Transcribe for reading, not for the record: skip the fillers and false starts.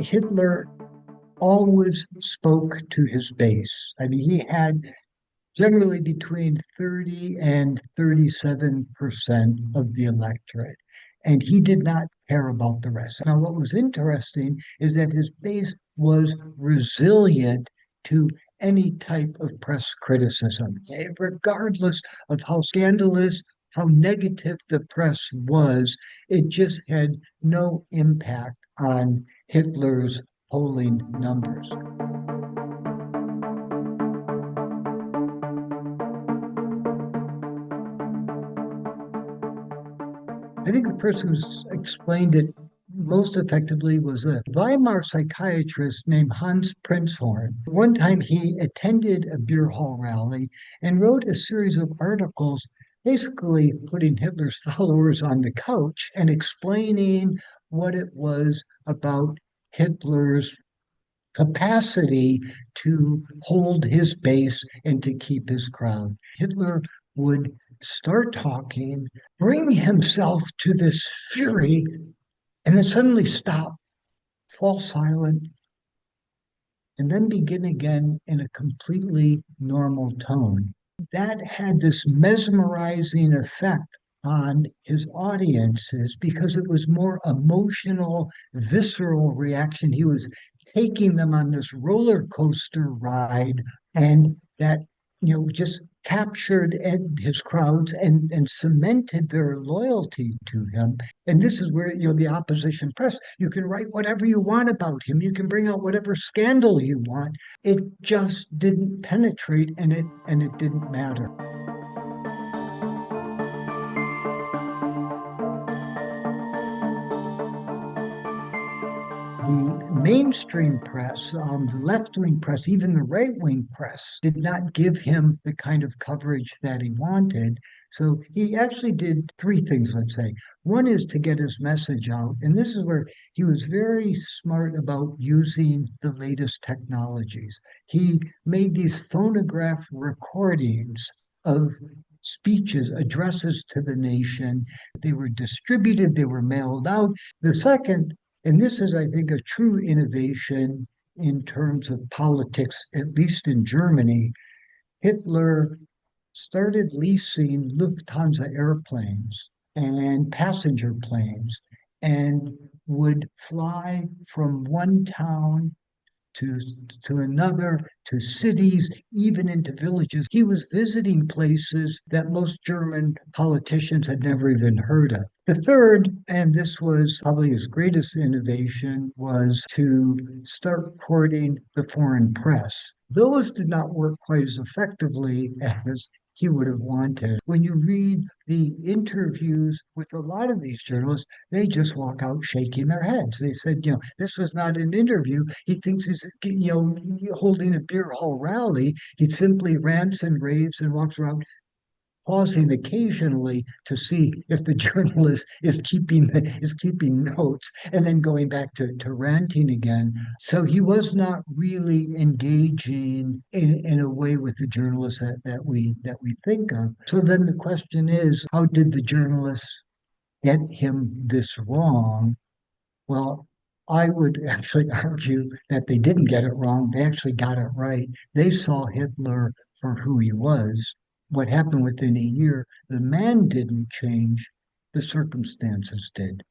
Hitler always spoke to his base. I mean, he had generally between 30 and 37% of the electorate, and he did not care about the rest. Now, what was interesting is that his base was resilient to any type of press criticism, regardless of how scandalous, how negative the press was. It just had no impact on Hitler's polling numbers. I think the person who's explained it most effectively was a Weimar psychiatrist named Hans Prinzhorn. One time he attended a beer hall rally and wrote a series of articles basically putting Hitler's followers on the couch and explaining what it was about Hitler's capacity to hold his base and to keep his crowd. Hitler would start talking, bring himself to this fury, and then suddenly stop, fall silent, and then begin again in a completely normal tone. That had this mesmerizing effect on his audiences because it was more emotional, visceral reaction. He was taking them on this roller coaster ride, and that just captured his crowds and cemented their loyalty to him. And this is where the opposition press, you can write whatever you want about him, you can bring out whatever scandal you want. It just didn't penetrate, and it didn't matter. The mainstream press, the left-wing press, even the right-wing press, did not give him the kind of coverage that he wanted. So he actually did three things, let's say. One is to get his message out, and this is where he was very smart about using the latest technologies. He made these phonograph recordings of speeches, addresses to the nation. They were distributed, they were mailed out. The second, and this is, I think, a true innovation in terms of politics, at least in Germany. Hitler started leasing Lufthansa airplanes and passenger planes and would fly from one town to, to another, to cities, even into villages. He was visiting places that most German politicians had never even heard of. The third, and this was probably his greatest innovation, was to start courting the foreign press. Those did not work quite as effectively as he would have wanted. When you read the interviews with a lot of these journalists, they just walk out shaking their heads. They said, this was not an interview. He thinks he's, holding a beer hall rally. He simply rants and raves and walks around, pausing occasionally to see if the journalist is keeping notes, and then going back to ranting again. So he was not really engaging in a way with the journalists that we think of. So then the question is, how did the journalists get him this wrong? Well, I would actually argue that they didn't get it wrong. They actually got it right. They saw Hitler for who he was. What happened within a year, the man didn't change, the circumstances did.